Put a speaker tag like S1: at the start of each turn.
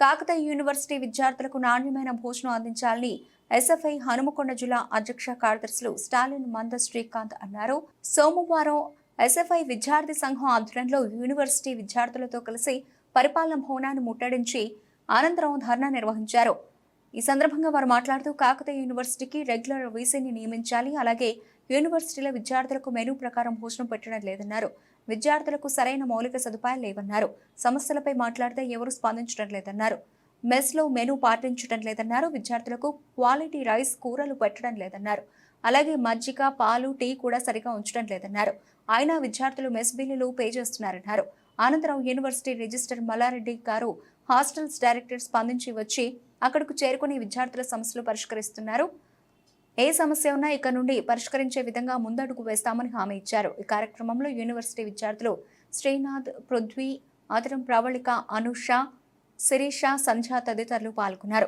S1: Kakatiya university విద్యార్థులకు నాణ్యమైన భోజనం అందించాలని ఎస్ఎఫ్ఐ హనుమకొండ జిల్లా అధ్యక్ష కార్యదర్శులు స్టాలిన్ మంద శ్రీకాంత్ అన్నారు. సోమవారం ఎస్ఎఫ్ఐ విద్యార్థి సంఘం ఆధ్వర్యంలో యూనివర్సిటీ విద్యార్థులతో కలిసి పరిపాలన భవనాన్ని ముట్టడించి అనంతరం ధర్నా నిర్వహించారు. ఈ సందర్భంగా వారు మాట్లాడుతూ కాకతీయ యూనివర్సిటీకి రెగ్యులర్ వీసీని నియమించాలి, అలాగే యూనివర్సిటీల విద్యార్థులకు మెనూ ప్రకారం భోజనం పెట్టడం లేదన్నారు. విద్యార్థులకు సరైన మౌలిక సదుపాయాలు లేవన్నారు. సమస్యలపై మాట్లాడితే ఎవరూ స్పందించడం లేదన్నారు. మెస్లో మెనూ పాటించడం లేదన్నారు. విద్యార్థులకు క్వాలిటీ రైస్, కూరలు పెట్టడం లేదన్నారు. అలాగే మజ్జిగ, పాలు, టీ కూడా సరిగా ఉంచడం లేదన్నారు. అయినా విద్యార్థులు మెస్ బిల్లులు పే చేస్తున్నారన్నారు. అనంతరం యూనివర్సిటీ రిజిస్టర్ మల్లారెడ్డి గారు హాస్టల్స్ డైరెక్టర్ స్పందించి వచ్చి అక్కడకు చేరుకుని విద్యార్థుల సమస్యలు పరిష్కరిస్తున్నారు. ఏ సమస్య ఉన్నా ఇక్కడ నుండి పరిష్కరించే విధంగా ముందడుగు వేస్తామని హామీ ఇచ్చారు. ఈ కార్యక్రమంలో యూనివర్సిటీ విద్యార్థులు శ్రీనాథ్, పృథ్వీ, ఆదరం ప్రవళిక, అనుష, శిరీష, సంధ్య తదితరులు పాల్గొన్నారు.